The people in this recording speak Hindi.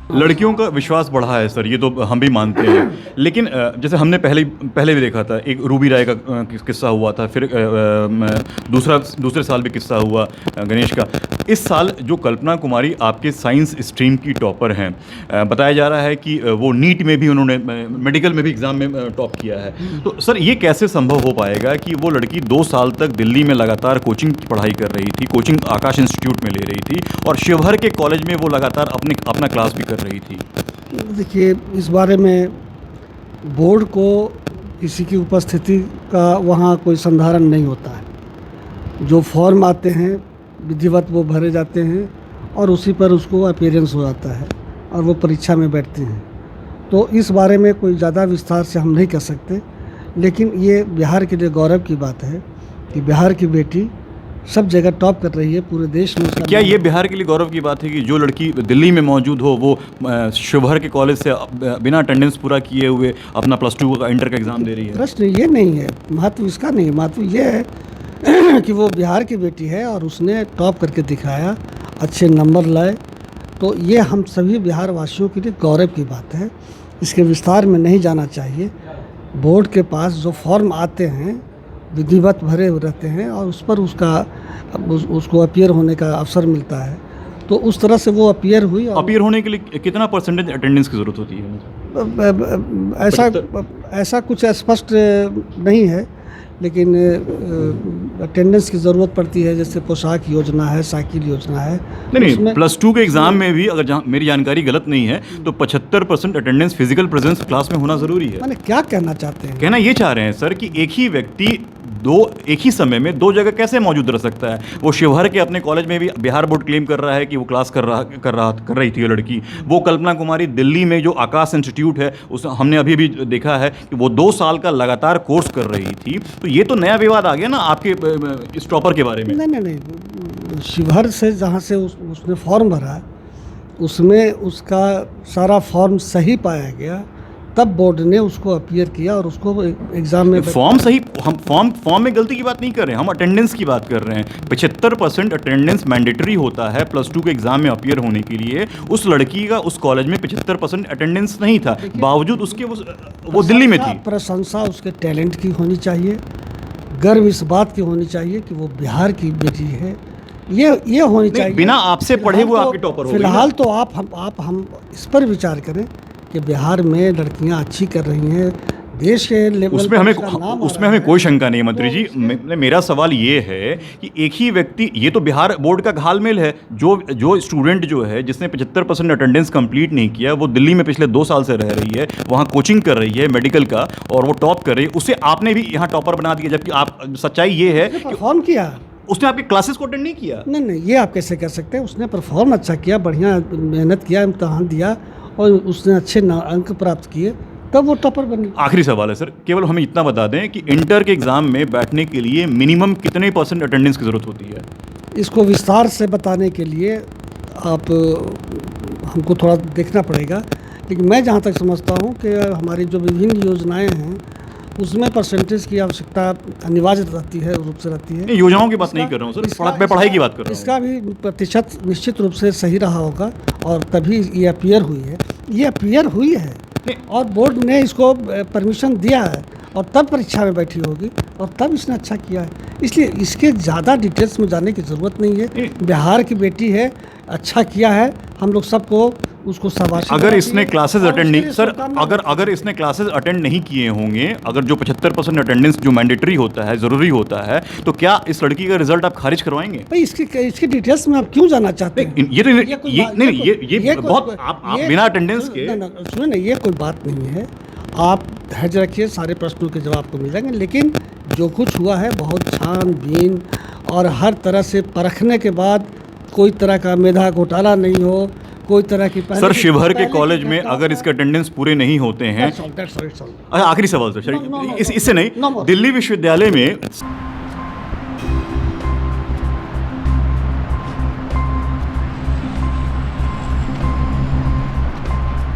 लड़कियों का विश्वास बढ़ा है सर, ये तो हम भी मानते हैं। लेकिन जैसे हमने पहले भी देखा था, एक रूबी राय का किस्सा हुआ था, फिर दूसरे साल भी किस्सा हुआ गणेश का। इस साल जो कल्पना कुमारी आपके साइंस स्ट्रीम की टॉपर हैं, बताया जा रहा है कि वो नीट में भी उन्होंने मेडिकल में भी एग्ज़ाम में टॉप किया है। तो सर ये कैसे संभव हो पाएगा कि वो लड़की 2 साल तक दिल्ली में लगातार कोचिंग की पढ़ाई कर रही थी, कोचिंग आकाश इंस्टीट्यूट में ले रही थी, और शिवहर के कॉलेज में वो लगातार अपना क्लास भी कर रही थी? देखिए, इस बारे में बोर्ड को किसी की उपस्थिति का वहाँ कोई संधारण नहीं होता है। जो फॉर्म आते हैं विधिवत वो भरे जाते हैं और उसी पर उसको अपीयरेंस हो जाता है और वो परीक्षा में बैठते हैं। तो इस बारे में कोई ज़्यादा विस्तार से हम नहीं कर सकते, लेकिन ये बिहार के लिए गौरव की बात है कि बिहार की बेटी सब जगह टॉप कर रही है, पूरे देश में उसका क्या ये बिहार के लिए गौरव की बात है कि जो लड़की दिल्ली में मौजूद हो वो शिवहर के कॉलेज से बिना अटेंडेंस पूरा किए हुए अपना +2 का इंटर का एग्ज़ाम दे रही है? प्रश्न ये नहीं है, महत्व इसका नहीं, महत्व ये है कि वो बिहार की बेटी है और उसने टॉप करके दिखाया, अच्छे नंबर लाए। तो ये हम सभी बिहार वासियों के लिए गौरव की बात है। इसके विस्तार में नहीं जाना चाहिए। बोर्ड के पास जो फॉर्म आते हैं विधिवत भरे हुए रहते हैं और उस पर उसको अपीयर होने का अवसर मिलता है, तो उस तरह से वो अपीयर हुई। अपीयर होने के लिए कितना परसेंटेज अटेंडेंस की ज़रूरत होती है? ऐसा कुछ स्पष्ट नहीं है, लेकिन अटेंडेंस की ज़रूरत पड़ती है। जैसे पोशाक योजना है, साइकिल योजना है। नहीं, +2 के एग्ज़ाम में भी अगर मेरी जानकारी गलत नहीं है तो 75% अटेंडेंस फिजिकल प्रेजेंस क्लास में होना ज़रूरी है। मैंने क्या कहना चाहते हैं? कहना ये चाह रहे हैं सर कि एक ही व्यक्ति एक ही समय में 2 जगह कैसे मौजूद रह सकता है? वो शिवहर के अपने कॉलेज में भी बिहार बोर्ड क्लेम कर रहा है कि वो क्लास कर रही थी वो लड़की। वो कल्पना कुमारी दिल्ली में जो आकाश इंस्टीट्यूट है, उस हमने अभी भी देखा है कि वो 2 साल का लगातार कोर्स कर रही थी। तो ये तो नया विवाद आ गया ना आपके इस टॉपर के बारे में। नहीं, शिवहर से जहाँ से उसने फॉर्म भरा, उसमें उसका सारा फॉर्म सही पाया गया, तब बोर्ड ने उसको अपीयर किया और उसको एग्ज़ाम में फॉर्म सही। हम फॉर्म में गलती की बात नहीं कर रहे हैं, हम अटेंडेंस की बात कर रहे हैं। 75% अटेंडेंस मैंडेटरी होता है +2 के एग्ज़ाम में अपीयर होने के लिए। उस लड़की का उस कॉलेज में 75% अटेंडेंस नहीं था, बावजूद उसके वो दिल्ली में थी। प्रशंसा उसके टैलेंट की होनी चाहिए, गर्व इस बात की होनी चाहिए कि वो बिहार की बेटी है। ये होनी चाहिए। बिना आपसे पढ़े हुए आपकी टॉपर हो गई। फिलहाल तो हम इस पर विचार करें कि बिहार में लड़कियां अच्छी कर रही हैं, देश के लेवल उसमें हमें कोई शंका नहीं है मंत्री जी। मेरा सवाल ये है कि एक ही व्यक्ति, ये तो बिहार बोर्ड का घालमेल है। जो स्टूडेंट जो है जिसने 75% अटेंडेंस कंप्लीट नहीं किया, वो दिल्ली में पिछले 2 साल से रह रही है, वहाँ कोचिंग कर रही है मेडिकल का, और वो टॉप कर रही है, उसे आपने भी यहाँ टॉपर बना दिया। जबकि आप सच्चाई ये है कि परफॉर्म किया, उसने आपके क्लासेस को अटेंड नहीं किया। नहीं, ये आप कैसे कर सकते हैं? उसने परफॉर्म अच्छा किया, बढ़िया मेहनत किया, इम्तहान दिया और उसने अच्छे अंक प्राप्त किए, तब वो टॉपर बनी। आखिरी सवाल है सर, केवल हमें इतना बता दें कि इंटर के एग्ज़ाम में बैठने के लिए मिनिमम कितने % अटेंडेंस की ज़रूरत होती है? इसको विस्तार से बताने के लिए आप हमको थोड़ा देखना पड़ेगा, लेकिन मैं जहाँ तक समझता हूँ कि हमारी जो विभिन्न योजनाएं हैं उसमें परसेंटेज की आवश्यकता अनिवार्य रहती है, रूप से रहती है। योजनाओं की बात नहीं कर रहा हूँ सर, मैं पढ़ाई की बात कर रहा हूँ। इसका भी प्रतिशत निश्चित रूप से सही रहा होगा और तभी ये अपीयर हुई है। ये अपीयर हुई है और बोर्ड ने इसको परमिशन दिया है और तब परीक्षा में बैठी होगी और तब इसने अच्छा किया है। इसलिए इसके ज़्यादा डिटेल्स में जाने की ज़रूरत नहीं है। बिहार की बेटी है, अच्छा किया है, हम लोग सबको उसको शाबाशी। अगर इसने क्लासेस अटेंड नहीं सर, अगर इसने क्लासेस अटेंड नहीं किए होंगे, अगर जो 75% अटेंडेंस जो मैंडेटरी होता है, ज़रूरी होता है, तो क्या इस लड़की का रिजल्ट आप खारिज करवाएंगे? भाई इसकी डिटेल्स में आप क्यों जाना चाहते हैं? ये बहुत आप बिना अटेंडेंस के। सुनिए ना, ये कोई बात नहीं है। आप धैर्य रखिए, सारे प्रश्नों के जवाब को मिल जाएंगे। लेकिन जो कुछ हुआ है बहुत छानबीन और हर तरह से परखने के बाद, कोई तरह का मेधा घोटाला नहीं हो, कोई तरह की। सर शिवहर के कॉलेज में अगर इसके अटेंडेंस पूरे नहीं होते हैं, आखिरी सवाल सर, इससे नहीं, दिल्ली विश्वविद्यालय में